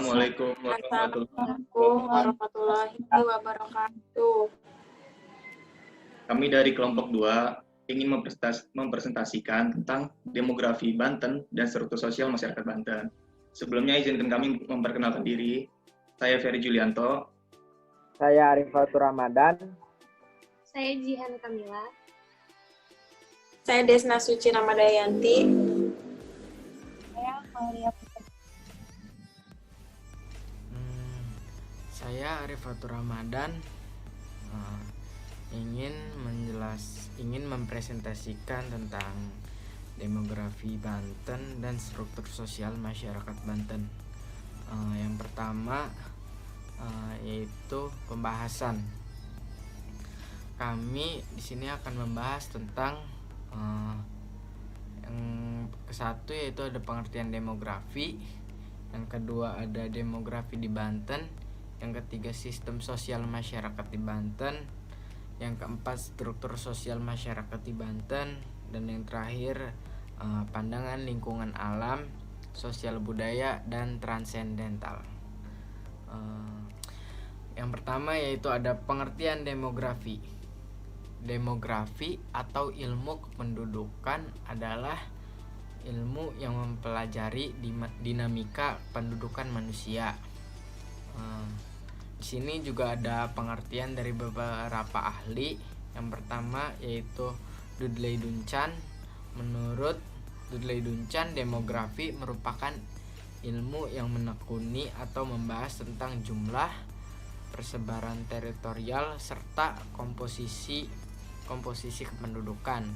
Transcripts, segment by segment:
Assalamualaikum warahmatullahi Assalamualaikum wabarakatuh. warahmatullahi wabarakatuh. Kami dari kelompok 2 ingin mempresentasikan tentang demografi Banten dan struktur sosial masyarakat Banten. Sebelumnya izinkan kami memperkenalkan diri. Saya Ferry Julianto. Saya Arifatul Ramadan. Saya Jihan Kamila. Saya Desna Suci Ramadayanti. Saya Maria Putri. Saya Arifatul Ramadan ingin mempresentasikan tentang demografi Banten dan struktur sosial masyarakat Banten. Yang pertama yaitu pembahasan. Kami di sini akan membahas tentang yang ke-1 yaitu ada pengertian demografi, yang kedua ada demografi di Banten, yang ketiga sistem sosial masyarakat di Banten, yang keempat struktur sosial masyarakat di Banten, dan yang terakhir pandangan lingkungan alam, sosial budaya, dan transendental. Yang pertama yaitu ada pengertian demografi. Demografi atau ilmu kependudukan adalah ilmu yang mempelajari dinamika pendudukan manusia. Di sini juga ada pengertian dari beberapa ahli. Yang pertama yaitu Dudley Duncan. Menurut Dudley Duncan, demografi merupakan ilmu yang menekuni atau membahas tentang jumlah, persebaran teritorial, serta komposisi kependudukan.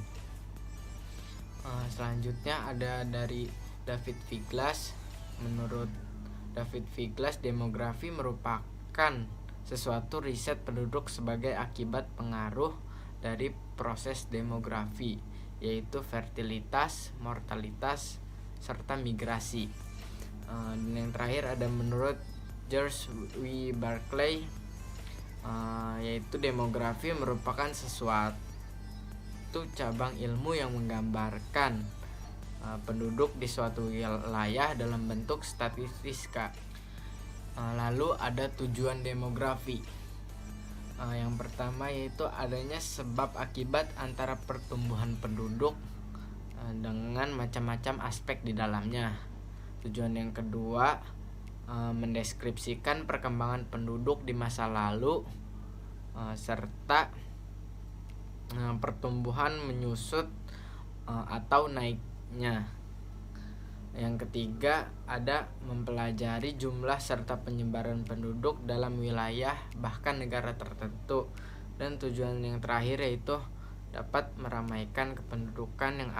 Selanjutnya ada dari David Figlas. Menurut David Figlas, demografi merupakan sesuatu riset penduduk sebagai akibat pengaruh dari proses demografi, yaitu fertilitas, mortalitas, serta migrasi. Dan yang terakhir ada menurut George W. Barclay, yaitu demografi merupakan sesuatu cabang ilmu yang menggambarkan penduduk di suatu wilayah dalam bentuk statistika. Lalu ada tujuan demografi. Yang pertama yaitu adanya sebab akibat antara pertumbuhan penduduk dengan macam-macam aspek di dalamnya. Tujuan yang kedua mendeskripsikan perkembangan penduduk di masa lalu serta pertumbuhan menyusut atau naiknya. Yang ketiga ada mempelajari jumlah serta penyebaran penduduk dalam wilayah bahkan negara tertentu. Dan tujuan yang terakhir yaitu dapat meramalkan kependudukan yang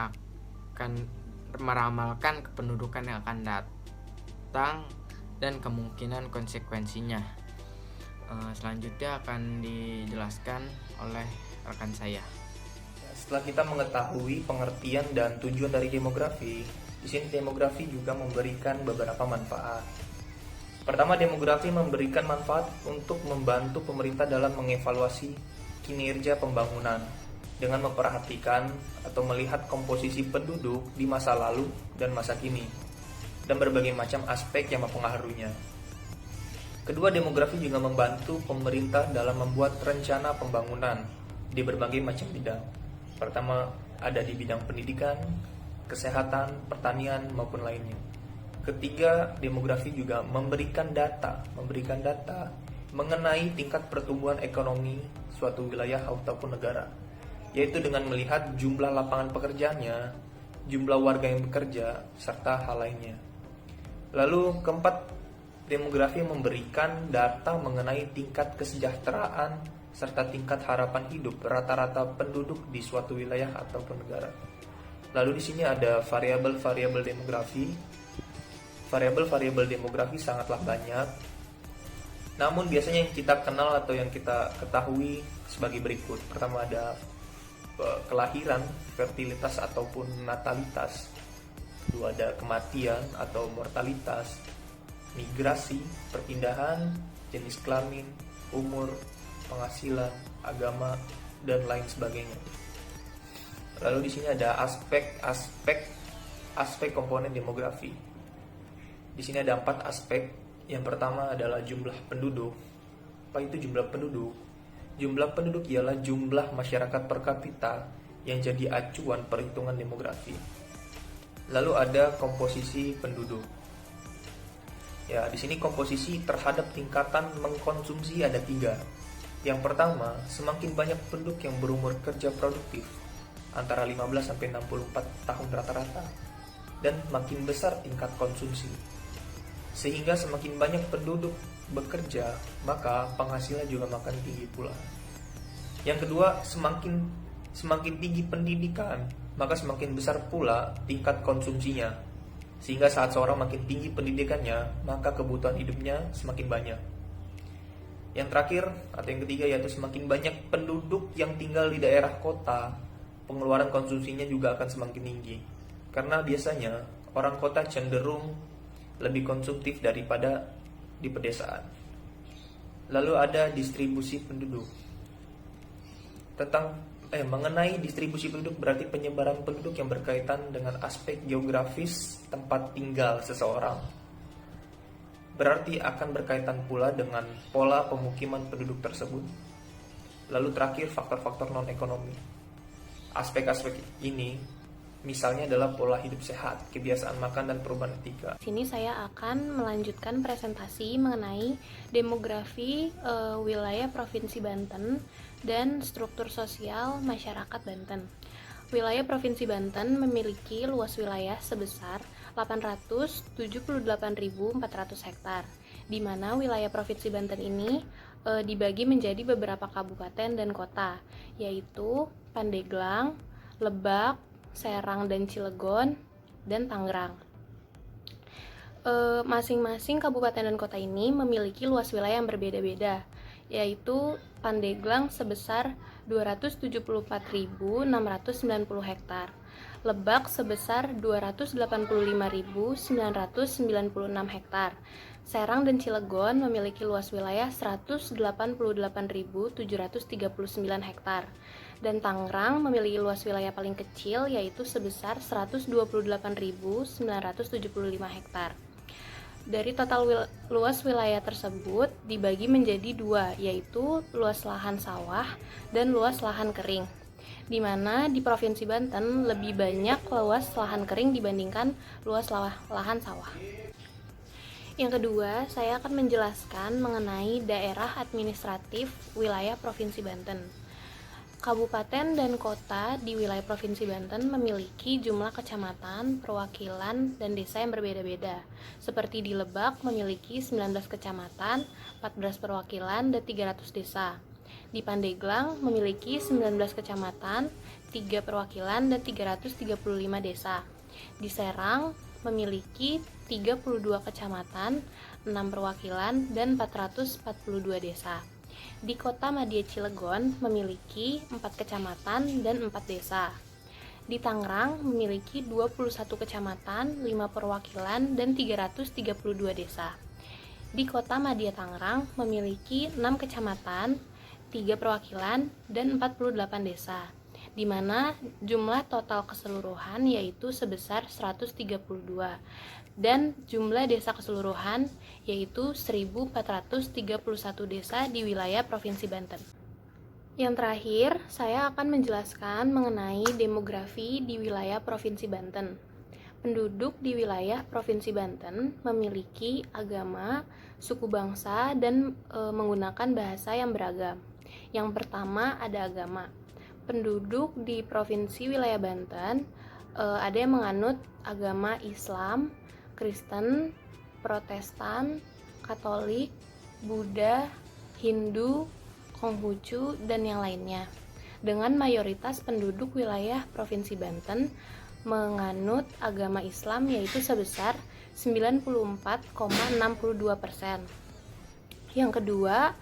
akan datang dan kemungkinan konsekuensinya. Selanjutnya akan dijelaskan oleh rekan saya. Setelah kita mengetahui pengertian dan tujuan dari demografi, di sini demografi juga memberikan beberapa manfaat. Pertama, demografi memberikan manfaat untuk membantu pemerintah dalam mengevaluasi kinerja pembangunan dengan memperhatikan atau melihat komposisi penduduk di masa lalu dan masa kini dan berbagai macam aspek yang mempengaruhinya. Kedua, demografi juga membantu pemerintah dalam membuat rencana pembangunan di berbagai macam bidang. Pertama, ada di bidang pendidikan, kesehatan, pertanian, maupun lainnya. Ketiga, demografi juga memberikan data mengenai tingkat pertumbuhan ekonomi suatu wilayah ataupun negara, yaitu dengan melihat jumlah lapangan pekerjaannya, jumlah warga yang bekerja, serta hal lainnya. Lalu keempat, demografi memberikan data mengenai tingkat kesejahteraan serta tingkat harapan hidup rata-rata penduduk di suatu wilayah ataupun negara. Lalu di sini ada variabel-variabel demografi. Variabel-variabel demografi sangatlah banyak. Namun biasanya yang kita kenal atau yang kita ketahui sebagai berikut. Pertama ada kelahiran, fertilitas ataupun natalitas. Kedua ada kematian atau mortalitas, migrasi, perpindahan, jenis kelamin, umur, penghasilan, agama, dan lain sebagainya. Lalu di sini ada aspek komponen demografi. Di sini ada 4 aspek. Yang pertama adalah jumlah penduduk. Apa itu jumlah penduduk? Jumlah penduduk ialah jumlah masyarakat per kapita yang jadi acuan perhitungan demografi. Lalu ada komposisi penduduk. Ya, di sini komposisi terhadap tingkatan mengkonsumsi ada 3. Yang pertama, semakin banyak penduduk yang berumur kerja produktif antara 15 sampai 64 tahun rata-rata dan makin besar tingkat konsumsi. Sehingga semakin banyak penduduk bekerja, maka penghasilan juga makin tinggi pula. Yang kedua, semakin tinggi pendidikan, maka semakin besar pula tingkat konsumsinya. Sehingga saat seorang makin tinggi pendidikannya, maka kebutuhan hidupnya semakin banyak. Yang terakhir, atau yang ketiga, yaitu semakin banyak penduduk yang tinggal di daerah kota, pengeluaran konsumsinya juga akan semakin tinggi. Karena biasanya orang kota cenderung lebih konsumtif daripada di pedesaan. Lalu ada distribusi penduduk. Mengenai distribusi penduduk berarti penyebaran penduduk yang berkaitan dengan aspek geografis tempat tinggal seseorang. Berarti akan berkaitan pula dengan pola pemukiman penduduk tersebut. Lalu terakhir, faktor-faktor non-ekonomi. Aspek-aspek ini misalnya adalah pola hidup sehat, kebiasaan makan, dan perubahan etika. Sini saya akan melanjutkan presentasi mengenai demografi wilayah Provinsi Banten dan struktur sosial masyarakat Banten. Wilayah Provinsi Banten memiliki luas wilayah sebesar 878.400 hektar, di mana wilayah Provinsi Banten ini dibagi menjadi beberapa kabupaten dan kota, yaitu Pandeglang, Lebak, Serang dan Cilegon, dan Tangerang. Masing-masing kabupaten dan kota ini memiliki luas wilayah yang berbeda-beda, yaitu Pandeglang sebesar 274.690 hektar, Lebak sebesar 285.996 hektar, Serang dan Cilegon memiliki luas wilayah 188.739 hektar, dan Tangerang memiliki luas wilayah paling kecil yaitu sebesar 128.975 hektar. Dari total luas wilayah tersebut dibagi menjadi 2, yaitu luas lahan sawah dan luas lahan kering, di mana di Provinsi Banten lebih banyak luas lahan kering dibandingkan luas lahan sawah. Yang kedua, saya akan menjelaskan mengenai daerah administratif wilayah Provinsi Banten. Kabupaten dan kota di wilayah Provinsi Banten memiliki jumlah kecamatan, perwakilan, dan desa yang berbeda-beda. Seperti di Lebak memiliki 19 kecamatan, 14 perwakilan, dan 300 desa. Di Pandeglang memiliki 19 kecamatan, 3 perwakilan, dan 335 desa. Di Serang memiliki 32 kecamatan, 6 perwakilan, dan 442 desa. Di Kota Madya Cilegon memiliki 4 kecamatan dan 4 desa. Di Tangerang memiliki 21 kecamatan, 5 perwakilan, dan 332 desa. Di Kota Madya Tangerang memiliki 6 kecamatan, 3 perwakilan, dan 48 desa, di mana jumlah total keseluruhan yaitu sebesar 132, dan jumlah desa keseluruhan yaitu 1.431 desa di wilayah Provinsi Banten. Yang terakhir, saya akan menjelaskan mengenai demografi di wilayah Provinsi Banten. Penduduk di wilayah Provinsi Banten memiliki agama, suku bangsa, dan menggunakan bahasa yang beragam. Yang pertama ada agama. Penduduk di Provinsi wilayah Banten ada yang menganut agama Islam, Kristen, Protestan, Katolik, Buddha, Hindu, Konghucu, dan yang lainnya. Dengan mayoritas penduduk wilayah Provinsi Banten menganut agama Islam yaitu sebesar 94,62%. Yang kedua,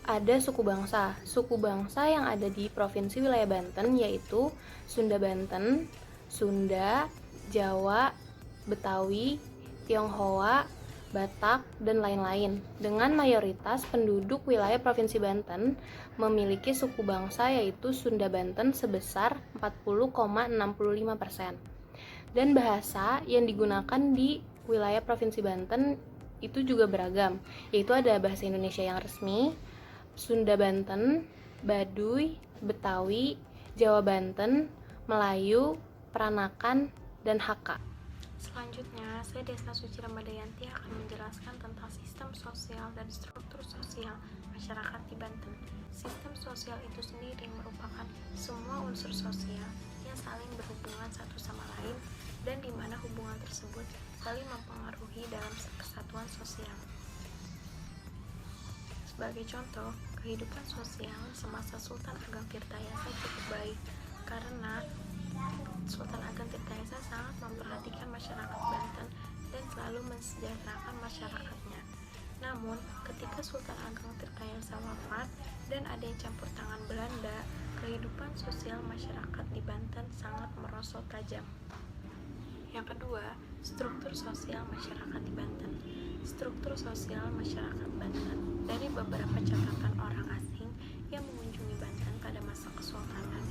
ada suku bangsa. Suku bangsa yang ada di Provinsi wilayah Banten yaitu Sunda Banten, Sunda, Jawa, Betawi, Tionghoa, Batak, dan lain-lain. Dengan mayoritas penduduk wilayah Provinsi Banten memiliki suku bangsa yaitu Sunda Banten sebesar 40,65%. Dan bahasa yang digunakan di wilayah Provinsi Banten itu juga beragam, yaitu ada bahasa Indonesia yang resmi, Sunda Banten, Baduy, Betawi, Jawa Banten, Melayu, Peranakan, dan Hakka. Selanjutnya, saya Desna Suci Ramadayanti akan menjelaskan tentang sistem sosial dan struktur sosial masyarakat di Banten. Sistem sosial itu sendiri merupakan semua unsur sosial yang saling berhubungan satu sama lain dan di mana hubungan tersebut saling mempengaruhi dalam kesatuan sosial. Sebagai contoh, kehidupan sosial semasa Sultan Ageng Tirtayasa cukup baik karena Sultan Ageng Tirtayasa sangat memperhatikan masyarakat Banten dan selalu mensejahterakan masyarakatnya. Namun, ketika Sultan Ageng Tirtayasa wafat dan adanya campur tangan Belanda, kehidupan sosial masyarakat di Banten sangat merosot tajam. Yang kedua, struktur sosial masyarakat di Banten. Struktur sosial masyarakat Banten dari beberapa catatan orang asing yang mengunjungi Banten pada masa Kesultanan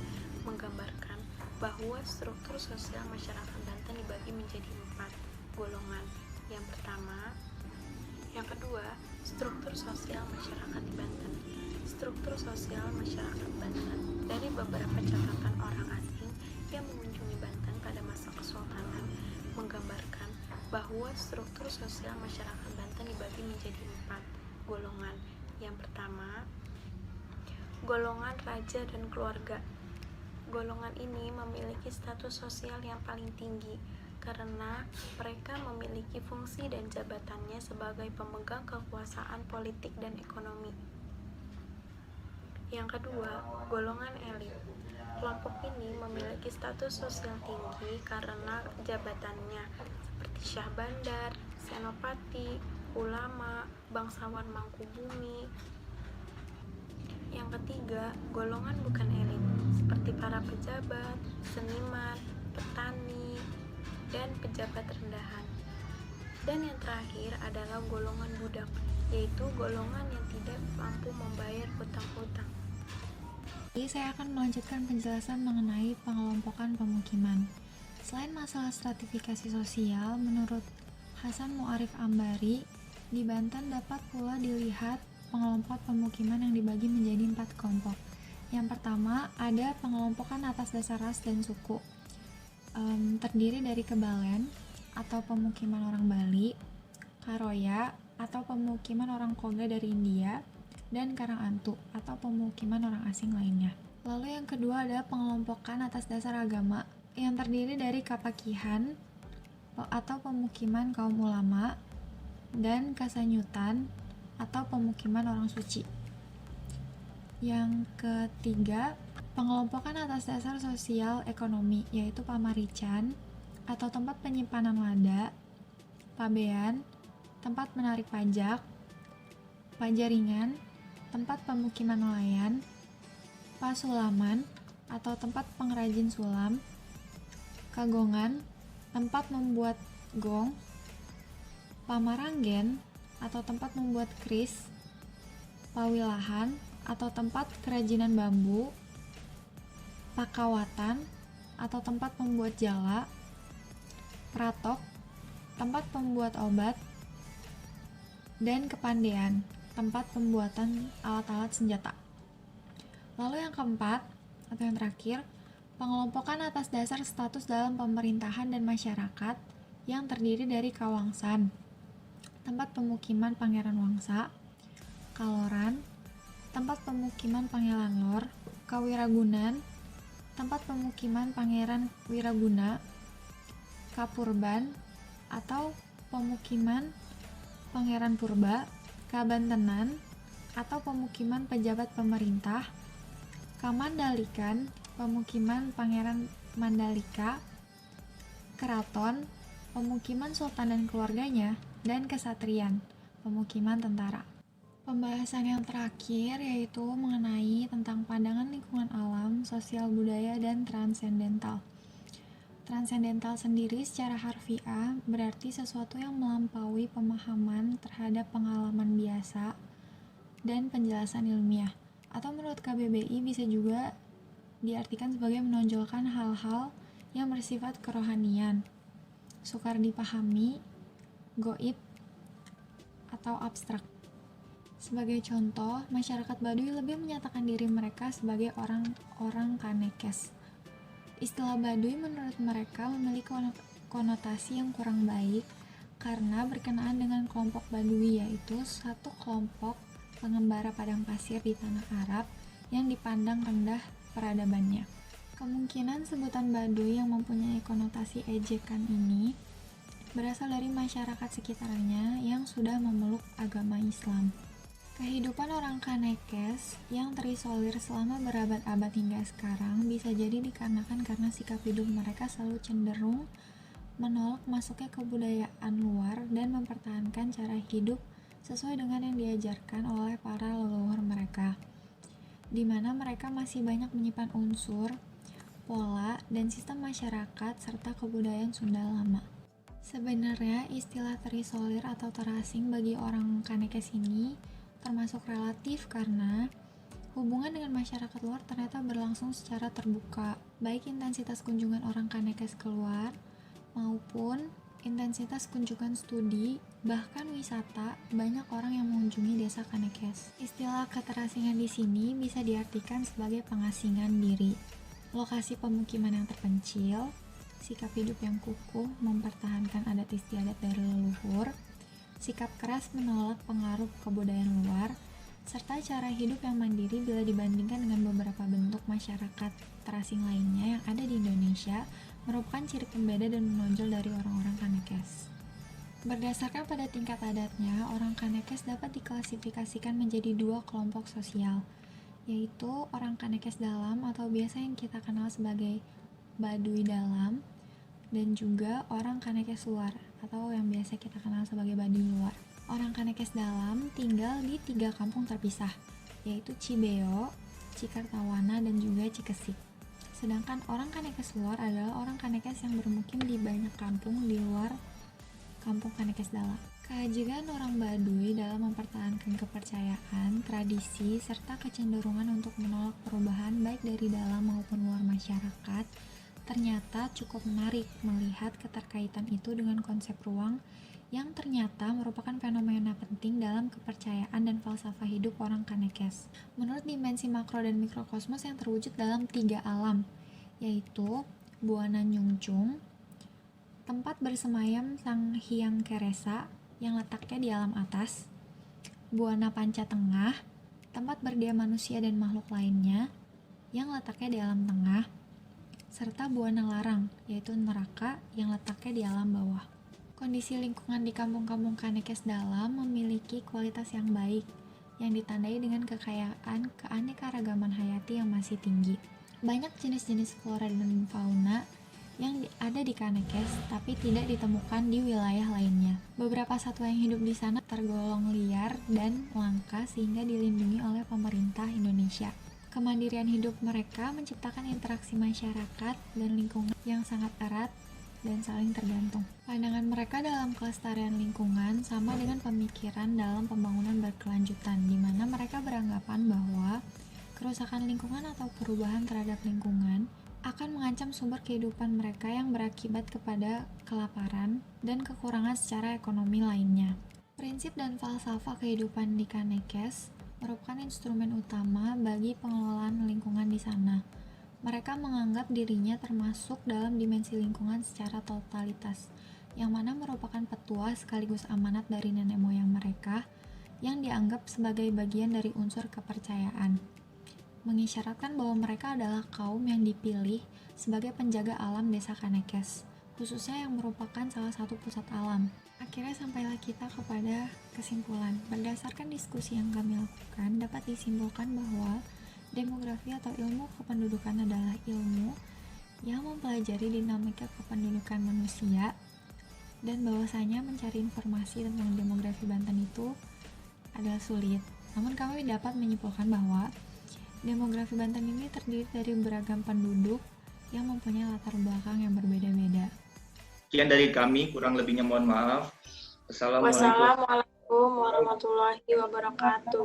menggambarkan bahwa struktur sosial masyarakat Banten dibagi menjadi 4 golongan. Yang kedua, struktur sosial masyarakat di Banten. Struktur sosial masyarakat Banten dari beberapa catatan orang asing yang mengunjungi Banten pada masa Kesultanan menggambarkan bahwa struktur sosial masyarakat Banten dibagi menjadi 4 golongan. Yang pertama, golongan raja dan keluarga. Golongan ini memiliki status sosial yang paling tinggi karena mereka memiliki fungsi dan jabatannya sebagai pemegang kekuasaan politik dan ekonomi. Yang kedua, golongan elit. Kelompok ini memiliki status sosial tinggi karena jabatannya seperti Syah Bandar, Senopati, ulama, bangsawan Mangkubumi. Yang ketiga, golongan bukan elit, seperti para pejabat, seniman, petani, dan pejabat rendahan. Dan yang terakhir adalah golongan budak, yaitu golongan yang tidak mampu membayar hutang-hutang. Saya akan melanjutkan penjelasan mengenai pengelompokan pemukiman. Selain masalah stratifikasi sosial, menurut Hasan Mu'arif Ambari, di Banten dapat pula dilihat pengelompokan pemukiman yang dibagi menjadi 4 kelompok. Yang pertama, ada pengelompokan atas dasar ras dan suku. Terdiri dari Kebalen atau pemukiman orang Bali, Karoya atau pemukiman orang Koga dari India, dan Karangantu atau pemukiman orang asing lainnya. Lalu yang kedua ada pengelompokan atas dasar agama yang terdiri dari Kapakihan atau pemukiman kaum ulama dan Kasanyutan atau pemukiman orang suci. Yang ketiga, pengelompokan atas dasar sosial ekonomi, yaitu Pamarican atau tempat penyimpanan lada, Pabean, tempat menarik pajak, Pajaringan, tempat pemukiman nelayan, Pasulaman atau tempat pengrajin sulam, Kagongan, tempat membuat gong, Pamaranggen atau tempat membuat kris, Pawilahan atau tempat kerajinan bambu, Pakawatan atau tempat membuat jala, Pratok, tempat pembuat obat, dan Kepandean, tempat pembuatan alat-alat senjata. Lalu yang keempat, atau yang terakhir, pengelompokan atas dasar status dalam pemerintahan dan masyarakat yang terdiri dari Kawangsan, tempat pemukiman Pangeran Wangsa, Kaloran, tempat pemukiman Pangeran Lor, Kawiragunan, tempat pemukiman Pangeran Wiraguna, Kapurban, atau pemukiman Pangeran Purba, Kabantenan, atau pemukiman pejabat pemerintah, Kamandalikan, pemukiman Pangeran Mandalika, Keraton, pemukiman Sultan dan keluarganya, dan Kesatrian, pemukiman tentara. Pembahasan yang terakhir yaitu mengenai tentang pandangan lingkungan alam, sosial budaya, dan transendental. Transendental sendiri secara harfiah berarti sesuatu yang melampaui pemahaman terhadap pengalaman biasa dan penjelasan ilmiah. Atau menurut KBBI bisa juga diartikan sebagai menonjolkan hal-hal yang bersifat kerohanian, sukar dipahami, goib, atau abstrak. Sebagai contoh, masyarakat Baduy lebih menyatakan diri mereka sebagai orang-orang Kanekes. Istilah Baduy menurut mereka memiliki konotasi yang kurang baik karena berkenaan dengan kelompok Baduy, yaitu satu kelompok pengembara padang pasir di tanah Arab yang dipandang rendah peradabannya. Kemungkinan sebutan Baduy yang mempunyai konotasi ejekan ini berasal dari masyarakat sekitarnya yang sudah memeluk agama Islam. Kehidupan orang Kanekes yang terisolir selama berabad-abad hingga sekarang bisa jadi dikarenakan karena sikap hidup mereka selalu cenderung menolak masuknya kebudayaan luar dan mempertahankan cara hidup sesuai dengan yang diajarkan oleh para leluhur mereka, di mana mereka masih banyak menyimpan unsur, pola, dan sistem masyarakat serta kebudayaan Sunda lama. Sebenarnya istilah terisolir atau terasing bagi orang Kanekes ini termasuk relatif karena hubungan dengan masyarakat luar ternyata berlangsung secara terbuka, baik intensitas kunjungan orang Kanekes keluar maupun intensitas kunjungan studi, bahkan wisata. Banyak orang yang mengunjungi desa Kanekes. Istilah keterasingan di sini bisa diartikan sebagai pengasingan diri, lokasi pemukiman yang terpencil, sikap hidup yang kukuh mempertahankan adat istiadat dari leluhur, sikap keras menolak pengaruh kebudayaan luar, serta cara hidup yang mandiri bila dibandingkan dengan beberapa bentuk masyarakat terasing lainnya yang ada di Indonesia, merupakan ciri pembeda dan menonjol dari orang-orang Kanekes. Berdasarkan pada tingkat adatnya, orang Kanekes dapat diklasifikasikan menjadi dua kelompok sosial, yaitu orang Kanekes dalam atau biasa yang kita kenal sebagai Baduy dalam, dan juga orang Kanekes luar atau yang biasa kita kenal sebagai Baduy luar. Orang Kanekes dalam tinggal di 3 kampung terpisah, yaitu Cibeo, Cikartawana, dan juga Cikesik. Sedangkan orang Kanekes luar adalah orang Kanekes yang bermukim di banyak kampung di luar kampung Kanekes dalam. Keajian orang Baduy dalam mempertahankan kepercayaan, tradisi, serta kecenderungan untuk menolak perubahan baik dari dalam maupun luar masyarakat ternyata cukup menarik melihat keterkaitan itu dengan konsep ruang yang ternyata merupakan fenomena penting dalam kepercayaan dan falsafah hidup orang Kanekes. Menurut dimensi makro dan mikrokosmos yang terwujud dalam 3 alam, yaitu Buana Nyungcung, tempat bersemayam Sang Hyang Keresa yang letaknya di alam atas, Buana Panca Tengah, tempat berdiam manusia dan makhluk lainnya yang letaknya di alam tengah, serta Buana Larang, yaitu neraka yang letaknya di alam bawah. Kondisi lingkungan di kampung-kampung Kanekes dalam memiliki kualitas yang baik, yang ditandai dengan kekayaan keanekaragaman hayati yang masih tinggi. Banyak jenis-jenis flora dan fauna yang ada di Kanekes, tapi tidak ditemukan di wilayah lainnya. Beberapa satwa yang hidup di sana tergolong liar dan langka sehingga dilindungi oleh pemerintah Indonesia. Kemandirian hidup mereka menciptakan interaksi masyarakat dan lingkungan yang sangat erat dan saling tergantung. Pandangan mereka dalam kelestarian lingkungan sama dengan pemikiran dalam pembangunan berkelanjutan, di mana mereka beranggapan bahwa kerusakan lingkungan atau perubahan terhadap lingkungan akan mengancam sumber kehidupan mereka yang berakibat kepada kelaparan dan kekurangan secara ekonomi lainnya. Prinsip dan falsafah kehidupan di Kanekes merupakan instrumen utama bagi pengelolaan lingkungan di sana. Mereka menganggap dirinya termasuk dalam dimensi lingkungan secara totalitas, yang mana merupakan petua sekaligus amanat dari nenek moyang mereka yang dianggap sebagai bagian dari unsur kepercayaan, mengisyaratkan bahwa mereka adalah kaum yang dipilih sebagai penjaga alam desa Kanekes, khususnya yang merupakan salah satu pusat alam. Akhirnya sampailah kita kepada kesimpulan. Berdasarkan diskusi yang kami lakukan, dapat disimpulkan bahwa demografi atau ilmu kependudukan adalah ilmu yang mempelajari dinamika kependudukan manusia, dan bahwasanya mencari informasi tentang demografi Banten itu adalah sulit. Namun kami dapat menyimpulkan bahwa demografi Banten ini terdiri dari beragam penduduk yang mempunyai latar belakang yang berbeda-beda. Sekian dari kami, kurang lebihnya mohon maaf. Assalamualaikum Wassalamualaikum warahmatullahi wabarakatuh.